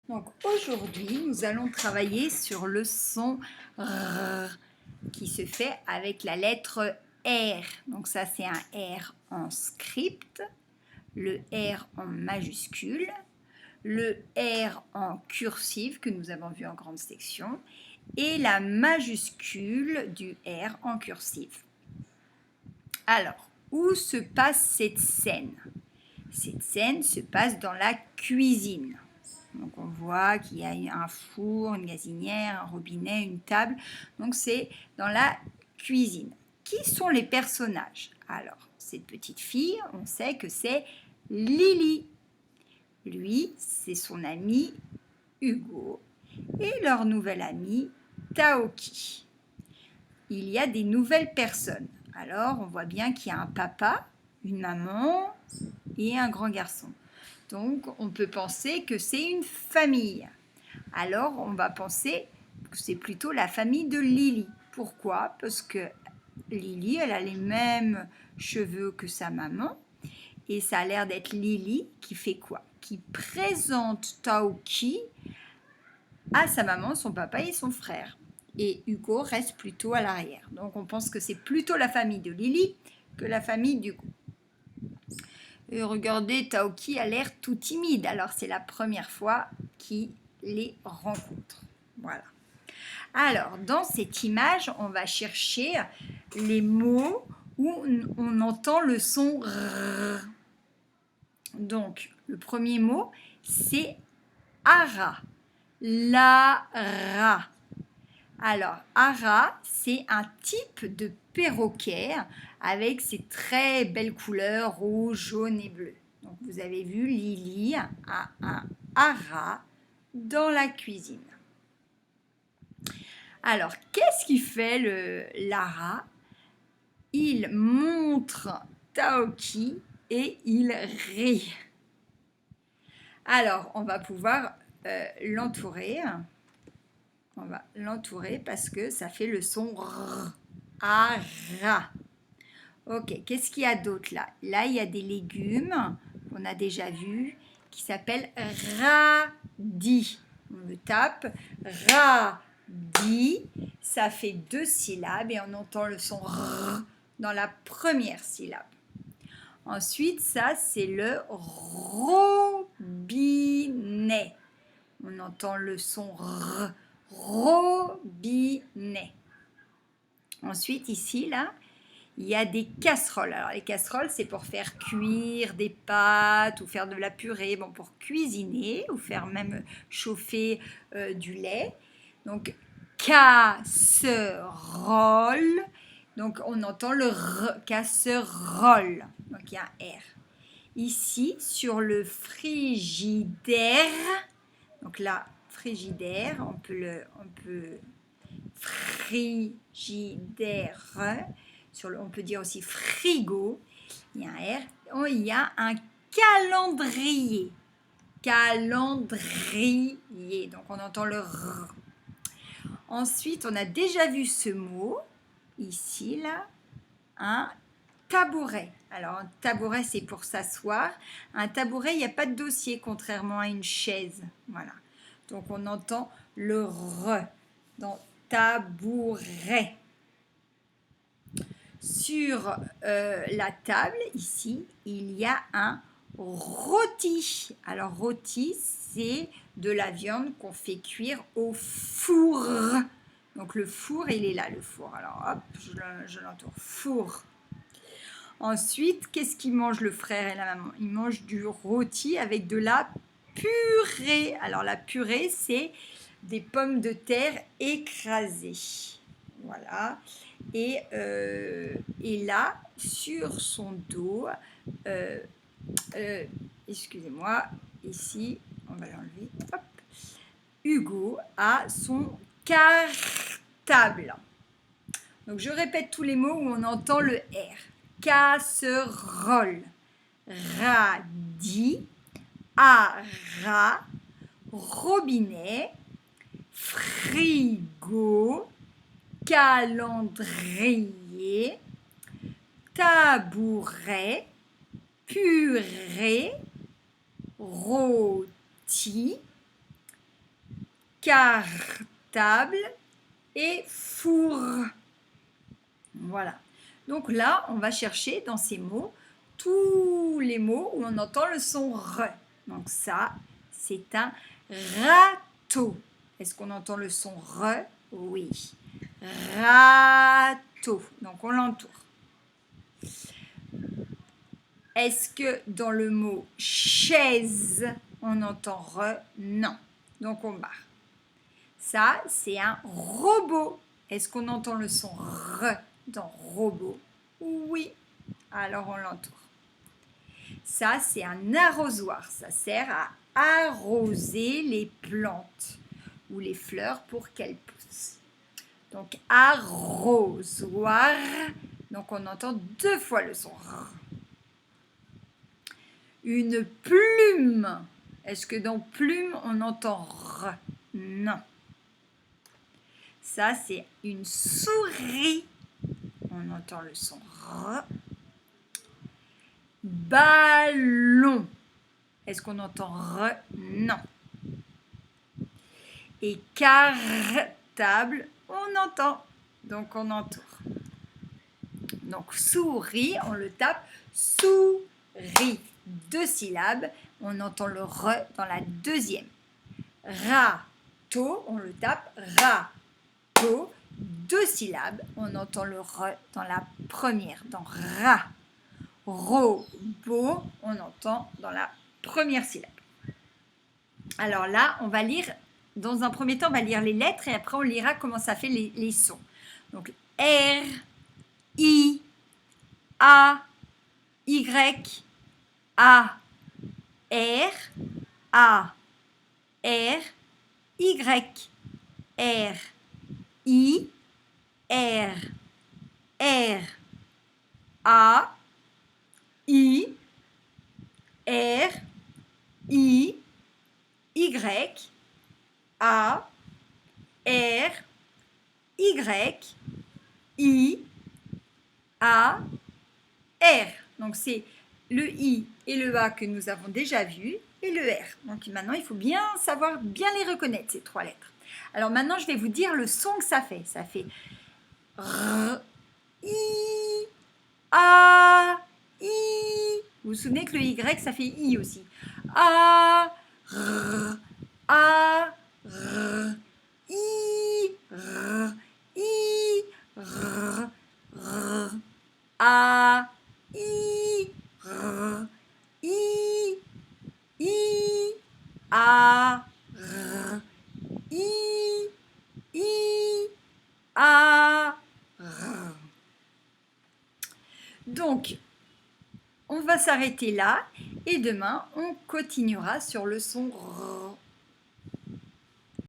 Donc aujourd'hui, nous allons travailler sur le son R qui se fait avec la lettre R. Donc ça, c'est un R en script, le R en majuscule, le R en cursive que nous avons vu en grande section et la majuscule du R en cursive. Alors, où se passe cette scène? Cette scène se passe dans la cuisine. Donc on voit qu'il y a un four, une gazinière, un robinet, une table. Donc c'est dans la cuisine. Qui sont les personnages? Alors, cette petite fille, on sait que c'est Lily. Lui, c'est son ami Hugo et leur nouvel ami Taoki. Il y a des nouvelles personnes. Alors, on voit bien qu'il y a un papa, une maman et un grand garçon. Donc, on peut penser que c'est une famille. Alors, on va penser que c'est plutôt la famille de Lily. Pourquoi? Parce que Lily, elle a les mêmes cheveux que sa maman. Et ça a l'air d'être Lily qui fait quoi? Qui présente Taoki à sa maman, son papa et son frère. Et Hugo reste plutôt à l'arrière. Donc, on pense que c'est plutôt la famille de Lily que la famille d'Hugo. Et regardez, Taoki a l'air tout timide. Alors, c'est la première fois qu'il les rencontre. Voilà. Alors, dans cette image, on va chercher les mots où on entend le son R. Donc, le premier mot, c'est ara. Lara. Alors, ara, c'est un type de perroquet avec ses très belles couleurs rouge, jaune et bleu. Donc, vous avez vu, Lily a un ara dans la cuisine. Alors, qu'est-ce qu'il fait l'ara? Il montre Taoki et il rit. Alors, on va pouvoir l'entourer. On va l'entourer parce que ça fait le son R. Ara. Ok, qu'est-ce qu'il y a d'autre là? Là, il y a des légumes qu'on a déjà vus qui s'appellent radis. On le tape. Radis. Ça fait 2 syllabes et on entend le son R dans la première syllabe. Ensuite, ça, c'est le robinet. On entend le son R. Robinet. Ensuite, ici, là, il y a des casseroles. Alors, les casseroles, c'est pour faire cuire des pâtes ou faire de la purée, bon, pour cuisiner ou faire même chauffer du lait. Donc, casserole. Donc, on entend le R, casserole. Donc, il y a un R. Ici, sur le frigidaire, donc là, frigidaire, on peut frigidaire, on peut dire aussi frigo, il y a un R, il y a un calendrier, calendrier, donc on entend le R. Ensuite, on a déjà vu ce mot, ici, là, un tabouret. Alors, un tabouret, c'est pour s'asseoir. Un tabouret, il n'y a pas de dossier, contrairement à une chaise. Voilà. Donc, on entend le R dans tabouret. Sur la table, ici, il y a un rôti. Alors, rôti, c'est de la viande qu'on fait cuire au four. Donc, le four, il est là, le four. Alors, hop, je l'entoure. Four. Ensuite, qu'est-ce qu'il mange le frère et la maman? Ils mangent du rôti avec de la purée. Alors, la purée, c'est des pommes de terre écrasées. Voilà. Et là, sur son dos, excusez-moi, ici, on va l'enlever. Hop. Hugo a son cartable. Donc, je répète tous les mots où on entend le R. Casserole, radis, ara, robinet, frigo, calendrier, tabouret, purée, rôti, cartable et four. Voilà. Donc là, on va chercher dans ces mots tous les mots où on entend le son R. Donc ça, c'est un râteau. Est-ce qu'on entend le son R? Oui. Râteau. Donc on l'entoure. Est-ce que dans le mot chaise, on entend R? Non. Donc on barre. Ça, c'est un robot. Est-ce qu'on entend le son R dans robot? Oui. Alors on l'entoure. Ça, c'est un arrosoir. Ça sert à arroser les plantes ou les fleurs pour qu'elles poussent. Donc arrosoir. Donc on entend 2 fois le son R. Une plume. Est-ce que dans plume, on entend R? Non. Ça, c'est une souris. On entend le son R. Ballon. Est-ce qu'on entend R? Non. Et cartable, on entend. Donc, on entoure. Donc, souris, on le tape. Souris. 2 syllabes. On entend le R dans la deuxième. Râteau, on le tape. Râteau. 2 syllabes. On entend le R dans la première. Dans ra. Robot, on entend dans la première syllabe. Alors là, on va lire, dans un premier temps, on va lire les lettres et après on lira comment ça fait les sons. Donc R, I, A, Y, A, R, A, R, Y, R, I, R, R, A, I, R, I, Y, A, R, Y, I, A, R. Donc c'est le I et le A que nous avons déjà vu et le R. Donc maintenant il faut bien savoir bien les reconnaître ces 3 lettres. Alors maintenant je vais vous dire le son que ça fait. Ça fait R, I, A, I. Vous vous souvenez que le Y, ça fait I aussi. A, R, A, R, I, R, I, R, R, A, I, R, I, I, A, R, I, I, A, R. Donc, on va s'arrêter là et demain, on continuera sur le son R.